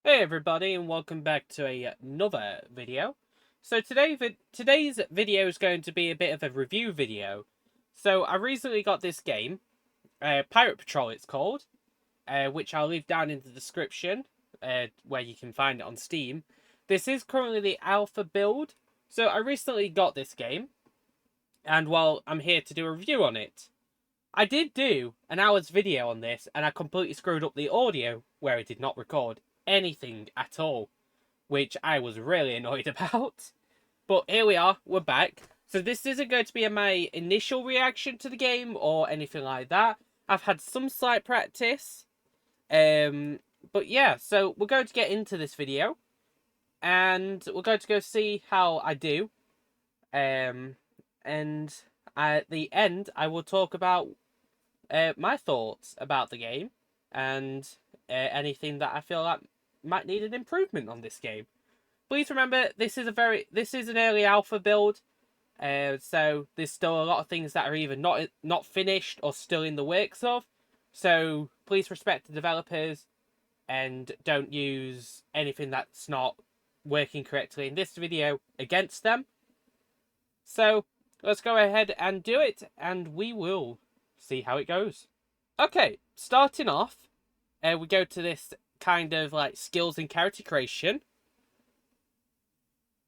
Hey everybody, and welcome back to another video. So today's video is going to be a bit of a review video. So I recently got this game, Pirate Patrol it's called, which I'll leave down in the description, where you can find it on Steam. This is currently the alpha build, so I recently got this game, and while I'm here to do a review on it. I did do an hour's video on this, and I completely screwed up the audio, where it did not record anything at all, which I was really annoyed about. But here we are, we're back. So this isn't going to be my initial reaction to the game or anything like that. I've had some slight practice. But yeah, so we're going to get into this video. And we're going to go see how I do. And at the end, I will talk about my thoughts about the game and anything that I feel like might need an improvement on this game. Please remember, this is an early alpha build, so there's still a lot of things that are either not finished or still in the works of. So please respect the developers and don't use anything that's not working correctly in this video against them. So let's go ahead and do it, and we will see how it goes. Okay, starting off, we go to this kind of like skills and character creation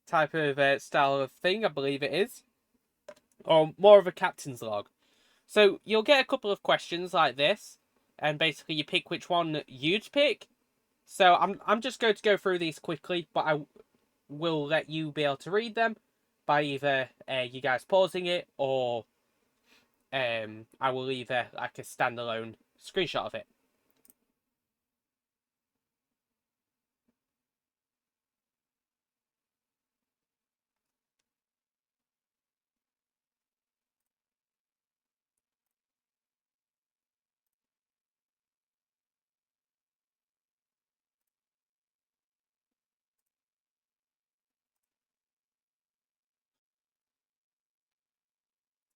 type of style of thing, I believe it is, or more of a captain's log. So you'll get a couple of questions like this, and basically you pick which one you'd pick. So I'm just going to go through these quickly, but I will let you be able to read them by either you guys pausing it or I will leave like a standalone screenshot of it.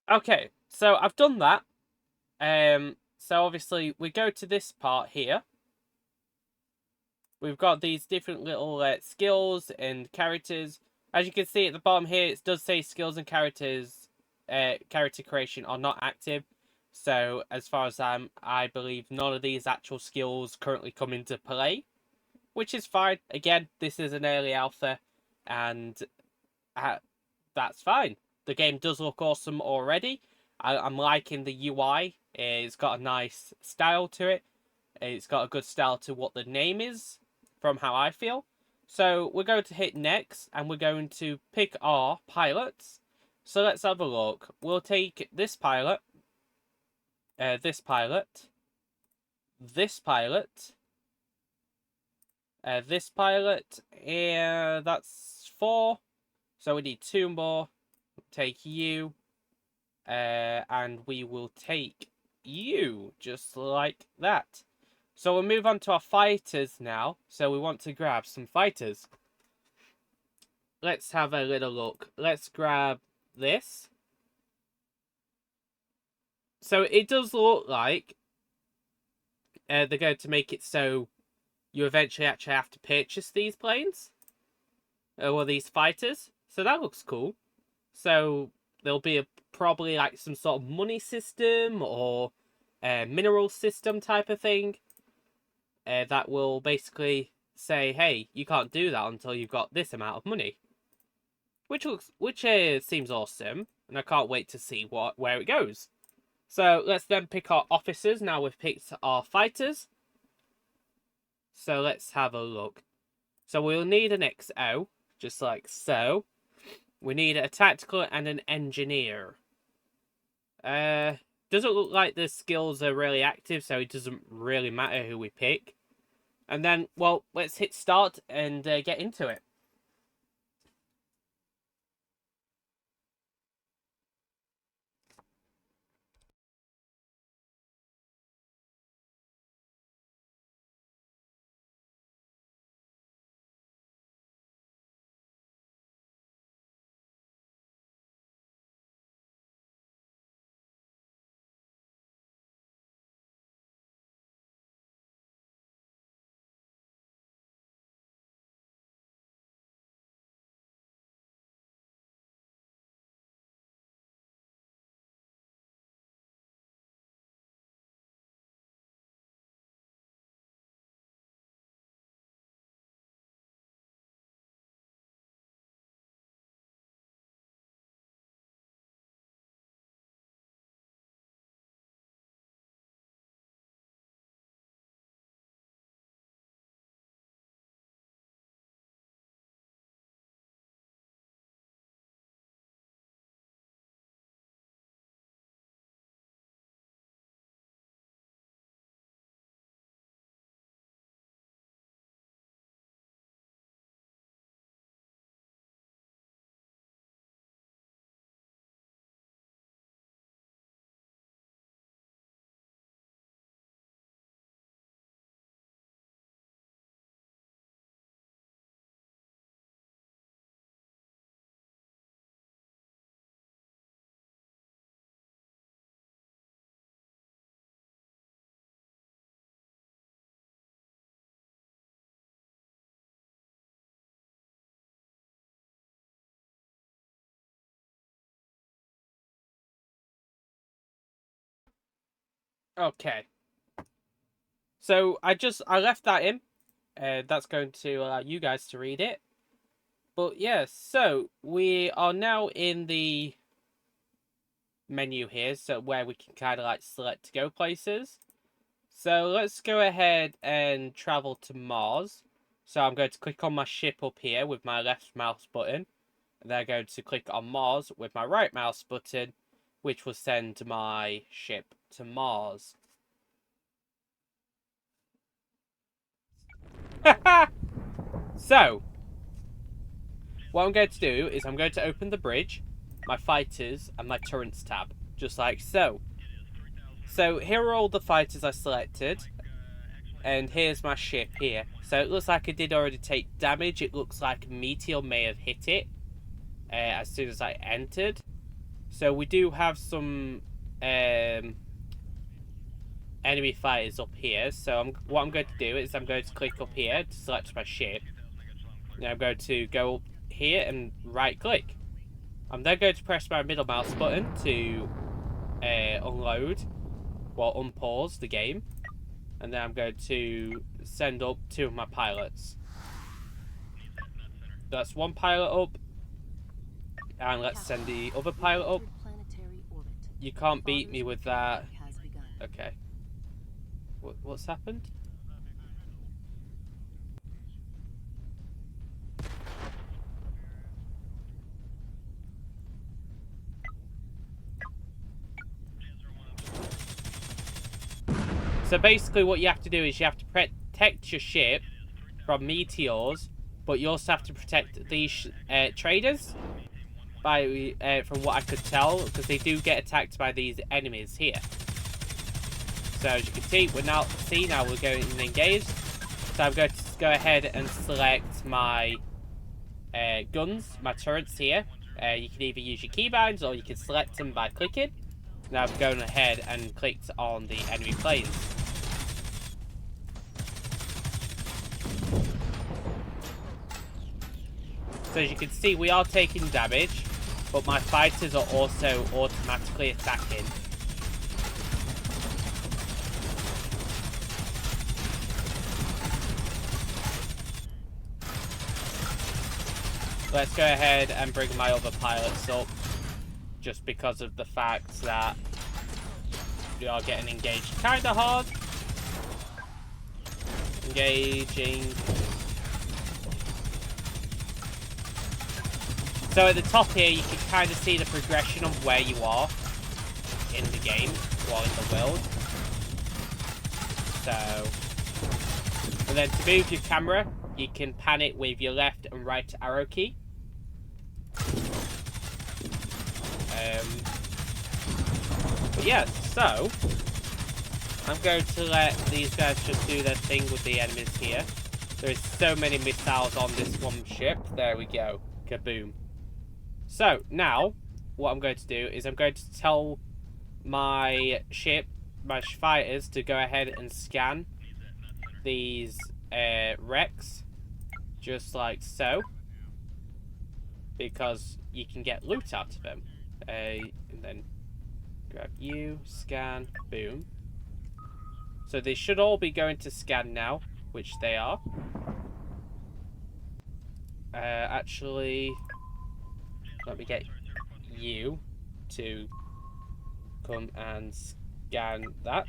Okay, so I've done that. So obviously we go to this part here. We've got these different little skills and characters. As you can see at the bottom here, it does say skills and characters, character creation are not active. So as far as I believe none of these actual skills currently come into play, which is fine. Again, this is an early alpha, and that's fine. The game does look awesome already. I'm liking the UI. It's got a nice style to it. It's got a good style to what the name is, from how I feel. So we're going to hit next, and we're going to pick our pilots. So let's have a look. We'll take this pilot, this pilot, this pilot, this pilot, and that's 4. So we need 2 more. Take you, and we will take you, just like that. So we'll move on to our fighters now. So we want to grab some fighters. Let's have a little look. Let's grab this. So it does look like they're going to make it so you eventually actually have to purchase these planes. Or these fighters. So that looks cool. So there'll be probably like some sort of money system or mineral system type of thing. That will basically say, hey, you can't do that until you've got this amount of money, which seems awesome, and I can't wait to see where it goes. So let's then pick our officers. Now we've picked our fighters. So let's have a look. So we'll need an XO, just like so. We need a tactical and an engineer. Doesn't look like the skills are really active, so it doesn't really matter who we pick. And then, well, let's hit start and get into it. Okay. So I left that in. That's going to allow you guys to read it. But yeah, so we are now in the menu here, so where we can kind of like select to go places. So let's go ahead and travel to Mars. So I'm going to click on my ship up here with my left mouse button. And then I'm going to click on Mars with my right mouse button, which will send my ship to Mars. So, what I'm going to do is I'm going to open the bridge, my fighters, and my turrets tab, just like so. So here are all the fighters I selected, and here's my ship here. So it looks like it did already take damage. It looks like a meteor may have hit it as soon as I entered. So we do have some enemy fighters up here. So what I'm going to do is I'm going to click up here to select my ship. Now I'm going to go up here and right click. I'm then going to press my middle mouse button to unload, well, unpause the game. And then I'm going to send up 2 of my pilots. That's 1 pilot up. And let's send the other pilot up. You can't beat me with that. Okay. What's happened? So basically what you have to do is you have to protect your ship from meteors, but you also have to protect these traders, by from what I could tell, because they do get attacked by these enemies here. So as you can see, now we're going to engage. So I'm going to go ahead and select my guns, my turrets here. You can either use your keybinds or you can select them by clicking. Now I've gone ahead and clicked on the enemy planes. So as you can see, we are taking damage, but my fighters are also automatically attacking. Let's go ahead and bring my other pilots up, just because of the fact that we are getting engaged kind of hard. Engaging. So at the top here, you can kind of see the progression of where you are in the game, or in the world. So, and then to move your camera, you can pan it with your left and right arrow key. But yeah, so I'm going to let these guys just do their thing with the enemies here. There is so many missiles on this one ship. There we go. Kaboom. So now, what I'm going to do is I'm going to tell my ship, my fighters, to go ahead and scan these wrecks, just like so, because you can get loot out of them. And then grab you, scan, boom. So they should all be going to scan now, which they are. Actually, let me get you to come and scan that.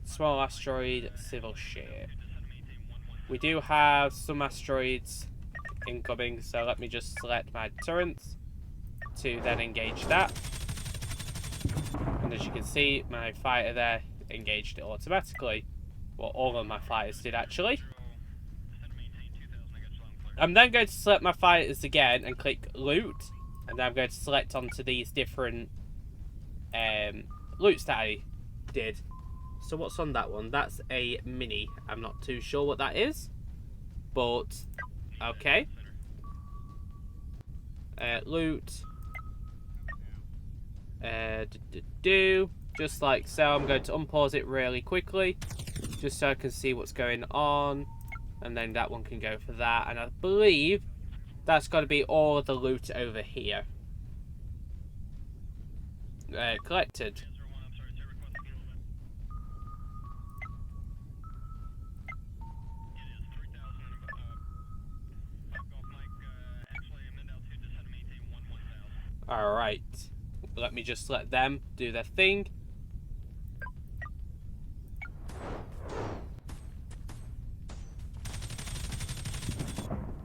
Small asteroid, civil ship. We do have some asteroids incoming, so let me just select my turrets to then engage that. And as you can see, my fighter there engaged it automatically. Well, all of my fighters did actually. I'm then going to select my fighters again and click loot, and then I'm going to select onto these different loots that I did. So what's on that one? That's a mini. I'm not too sure what that is, but okay. Loot. Just like so. I'm going to unpause it really quickly, just so I can see what's going on. And then that one can go for that. And I believe that's got to be all of the loot over here. Collected. Alright. Let me just let them do their thing.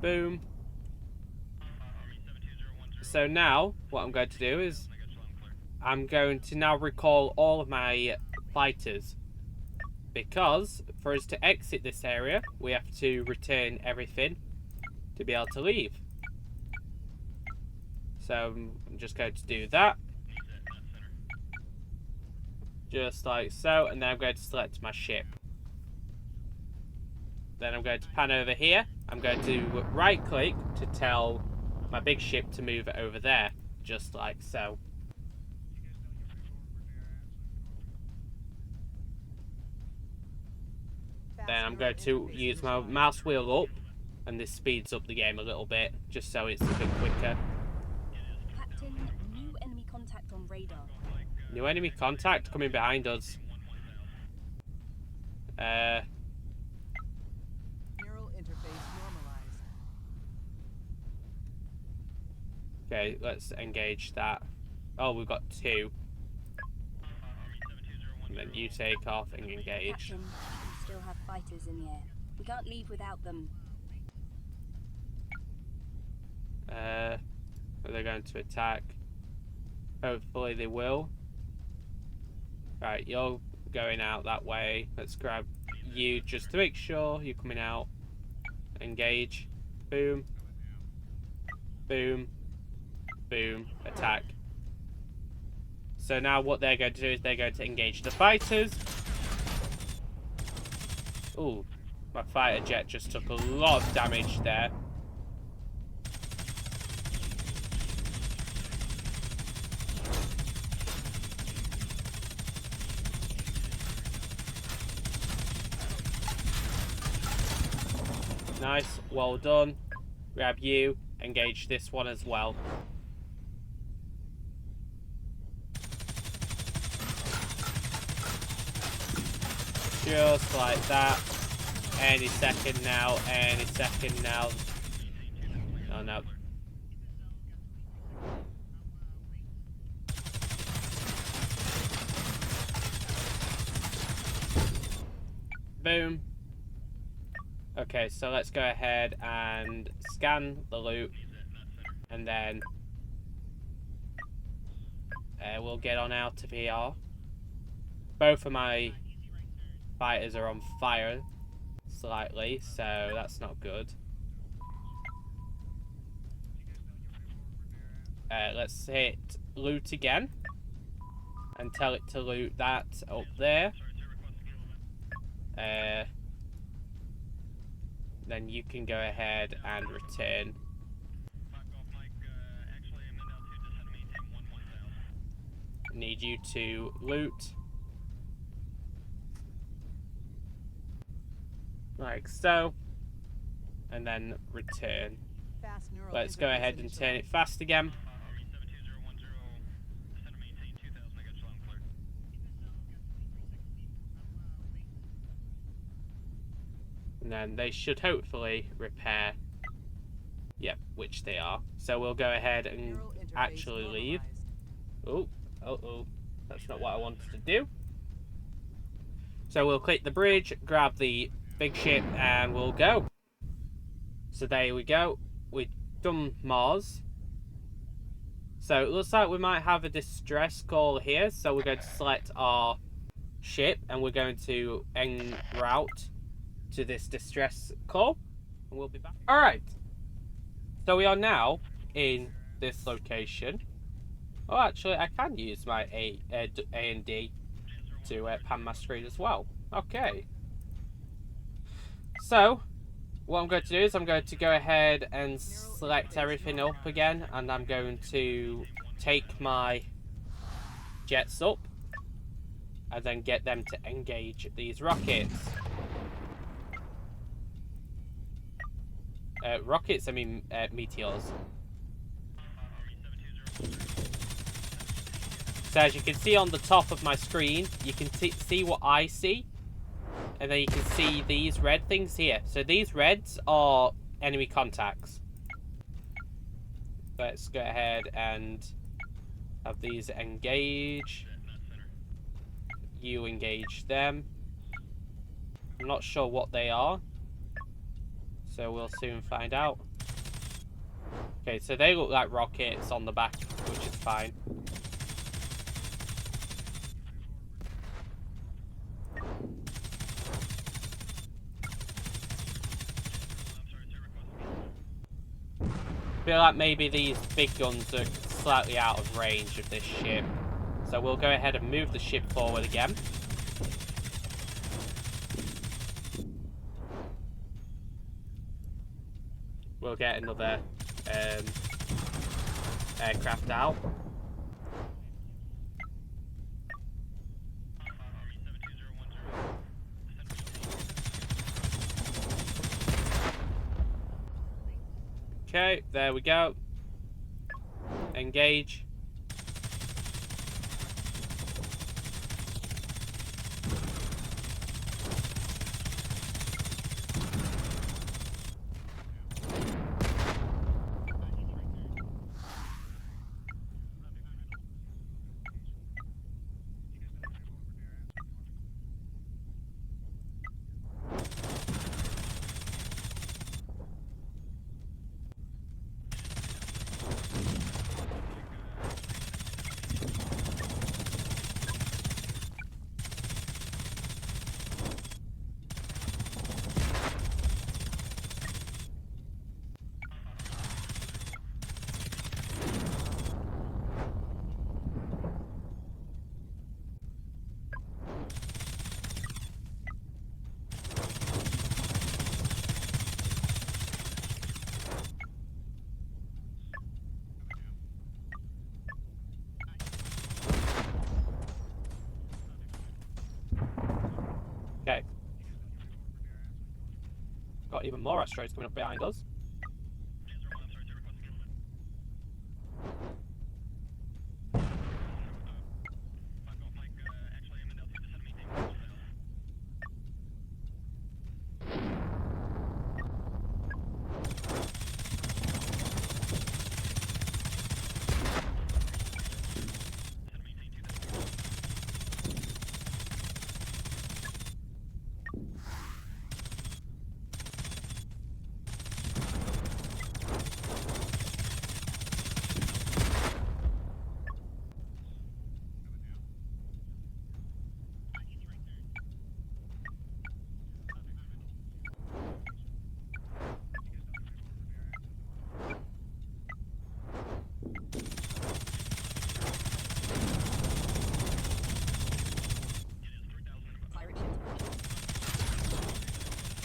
Boom. So now, what I'm going to do is I'm going to now recall all of my fighters. Because for us to exit this area, we have to return everything to be able to leave. So I'm just going to do that. Just like so. And then I'm going to select my ship. Then I'm going to pan over here. I'm going to right click to tell my big ship to move over there. Just like so. Then I'm going to use my mouse wheel up, and this speeds up the game a little bit, just so it's a bit quicker. Captain, new enemy contact on radar. New enemy contact coming behind us. Neural interface normalized. Okay, let's engage that. Oh, we've got two. And then you take off and engage. Captain, we still have fighters in the air. We can't leave without them. Are they going to attack? Hopefully they will. Right, you're going out that way. Let's grab you just to make sure you're coming out. Engage. Boom. Boom. Boom. Attack. So now what they're going to do is they're going to engage the fighters. Ooh, my fighter jet just took a lot of damage there. Nice, well done. Grab you, engage this one as well. Just like that. Any second now, any second now. Oh no. Boom. Okay, so let's go ahead and scan the loot. And then we'll get on out of here. Both of my fighters are on fire slightly, so that's not good. Let's hit loot again and tell it to loot that up there. Then you can go ahead and return. Need you to loot. Like so. And then return. Let's go ahead and turn it fast again. And then they should hopefully repair. Yep, which they are. So we'll go ahead and actually leave. Oh, that's not what I wanted to do. So we'll click the bridge, grab the big ship, and we'll go. So there we go. We've done Mars. So it looks like we might have a distress call here. So we're going to select our ship, and we're going to en route to this distress call, and we'll be back. Alright, so we are now in this location. Oh, actually, I can use my A and D to pan my screen as well. Okay. So, what I'm going to do is I'm going to go ahead and select everything up again, and I'm going to take my jets up, and then get them to engage these rockets. Rockets, I mean meteors. So as you can see on the top of my screen, you can see what I see. And then you can see these red things here. So these reds are enemy contacts. Let's go ahead and Have these engage. You engage them. I'm not sure what they are, so we'll soon find out. Okay, so they look like rockets on the back, which is fine. Feel like maybe these big guns are slightly out of range of this ship. So we'll go ahead and move the ship forward again. We'll get another aircraft out. Okay, there we go. Engage. Okay. Got even more asteroids coming up behind us.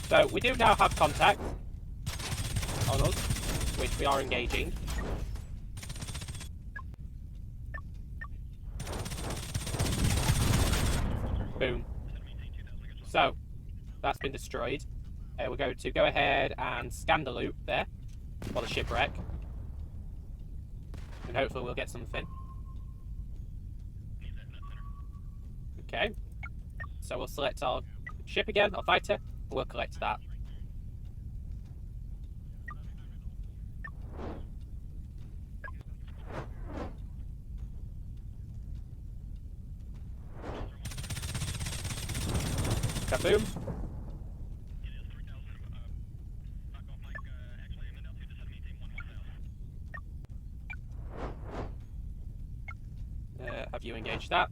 So we do now have contact on us, which we are engaging. Boom. So that's been destroyed. We're going to go ahead and scan the loop there for the shipwreck, and hopefully we'll get something. Okay. So we'll select our ship again, our fighter. We'll collect that. Kaboom. Have you engaged that?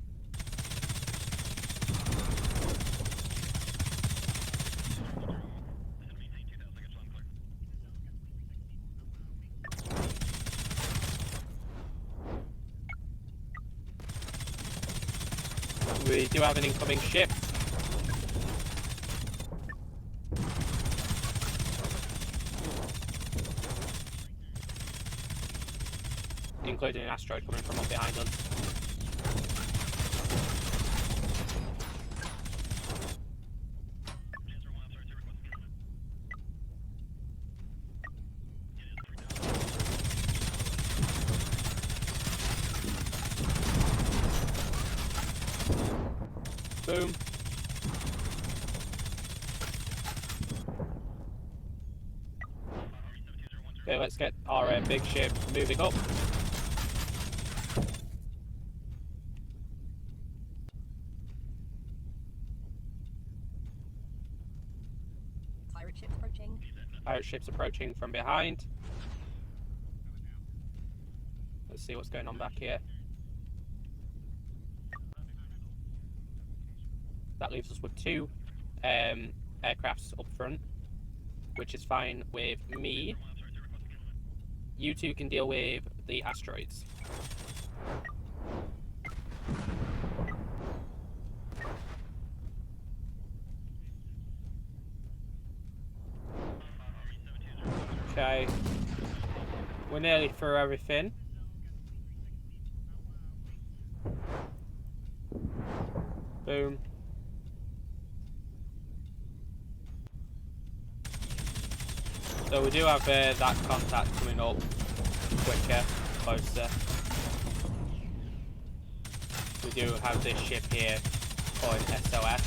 We do have an incoming ship. Including an asteroid coming from up behind us. Boom. Okay, let's get our big ship moving up. Ships approaching. Pirate ships approaching from behind. Let's see what's going on back here. That leaves us with 2 aircrafts up front, which is fine with me. You 2 can deal with the asteroids. Okay. We're nearly through everything. Boom. So we do have that contact coming up quicker, closer. We do have this ship here called SOS,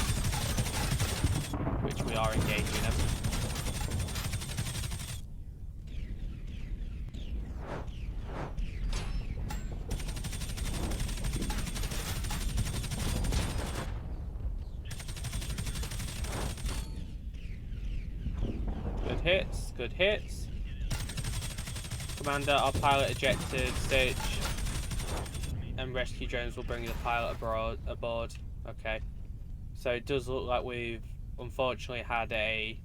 which we are engaging them. Good hits. Commander, our pilot ejected. Search and rescue drones will bring the pilot aboard. Okay. So it does look like we've unfortunately had a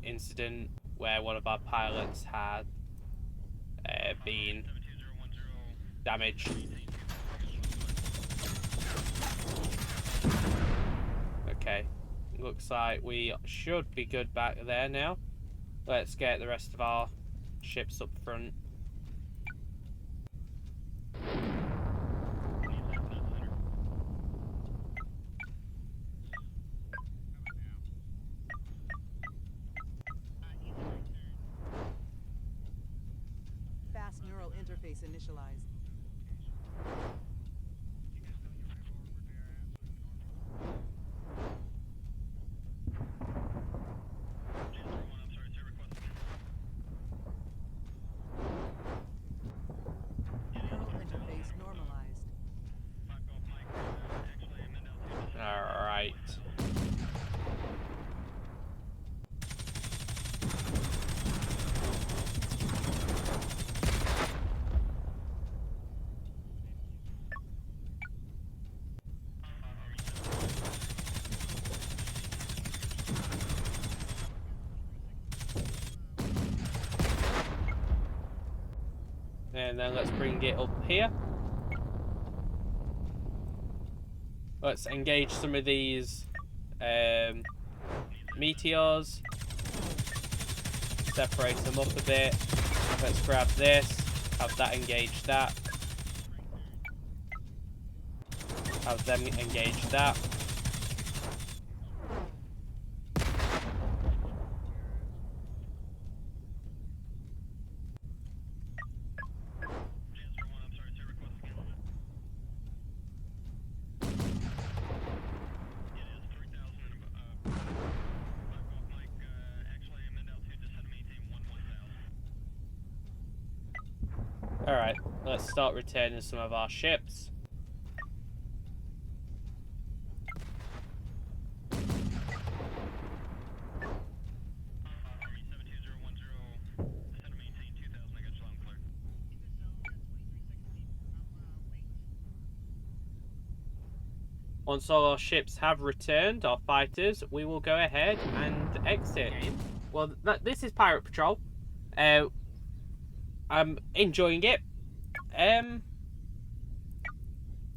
incident where one of our pilots had been damaged. Okay. Looks like we should be good back there now. Let's get the rest of our ships up front. Fast neural interface initialized. Neural interface normalized. Alright. And then let's bring it up here. Let's engage some of these meteors. Separate them up a bit. Let's grab this. Have that engage that. Have them engage that. Alright, let's start returning some of our ships. Once all our ships have returned, our fighters, we will go ahead and exit. Well, this is Pirate Patrol. I'm enjoying it.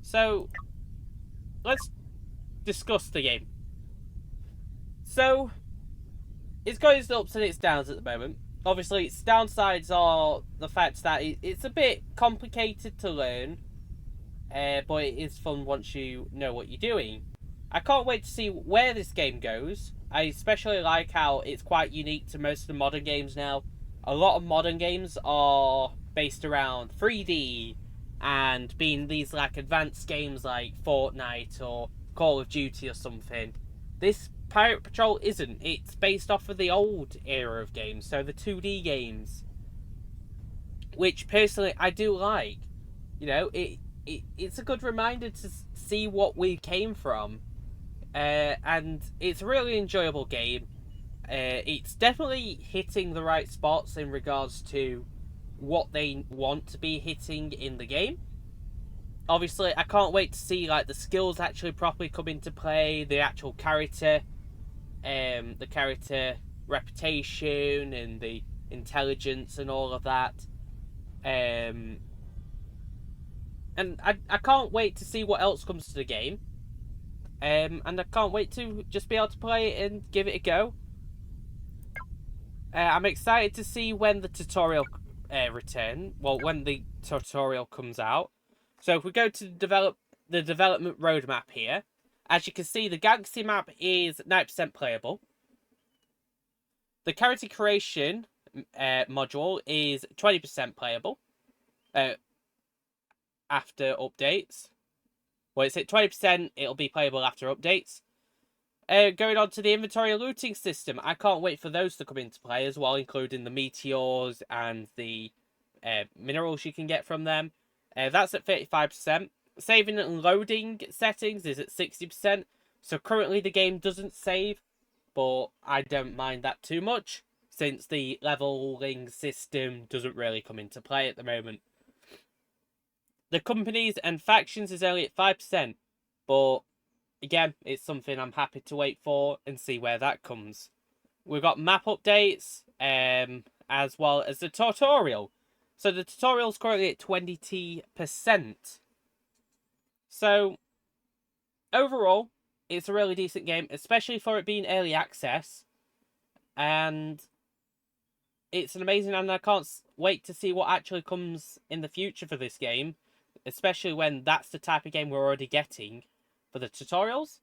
So let's discuss the game. So it's got its ups and its downs at the moment. Obviously, its downsides are the fact that it's a bit complicated to learn, but it is fun once you know what you're doing. I can't wait to see where this game goes. I especially like how it's quite unique to most of the modern games now. A lot of modern games are based around 3D and being these like advanced games like Fortnite or Call of Duty or something. This Pirate Patrol isn't. It's based off of the old era of games, so the 2D games, which personally I do like. You know, it's a good reminder to see what we came from and it's a really enjoyable game. It's definitely hitting the right spots in regards to what they want to be hitting in the game. Obviously, I can't wait to see like the skills actually properly come into play, the actual character, the character reputation and the intelligence and all of that. And I can't wait to see what else comes to the game. And I can't wait to just be able to play it and give it a go. I'm excited to see when the tutorial when the tutorial comes out. So if we go to the development roadmap here, as you can see, the Galaxy map is 90% playable. The character creation module is 20% playable after updates. Well, it's at 20%, it'll be playable after updates. Going on to the inventory looting system, I can't wait for those to come into play as well, including the meteors and the minerals you can get from them. That's at 35%. Saving and loading settings is at 60%. So currently the game doesn't save, but I don't mind that too much, since the leveling system doesn't really come into play at the moment. The companies and factions is only at 5%, but again, it's something I'm happy to wait for and see where that comes. We've got map updates, as well as the tutorial. So the tutorial's currently at 20%. So, overall, it's a really decent game, especially for it being early access. And it's an amazing, and I can't wait to see what actually comes in the future for this game, especially when that's the type of game we're already getting for the tutorials,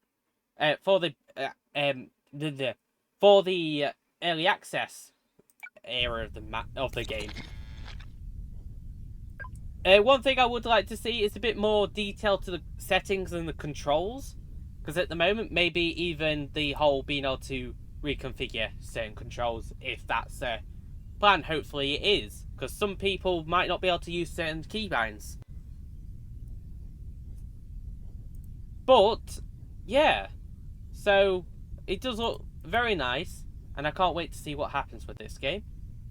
for the early access era of the game. One thing I would like to see is a bit more detail to the settings and the controls, because at the moment, maybe even the whole being able to reconfigure certain controls, if that's the plan. Hopefully it is, because some people might not be able to use certain keybinds. But yeah, so it does look very nice, and I can't wait to see what happens with this game.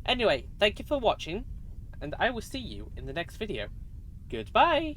Anyway, thank you for watching, and I will see you in the next video. Goodbye!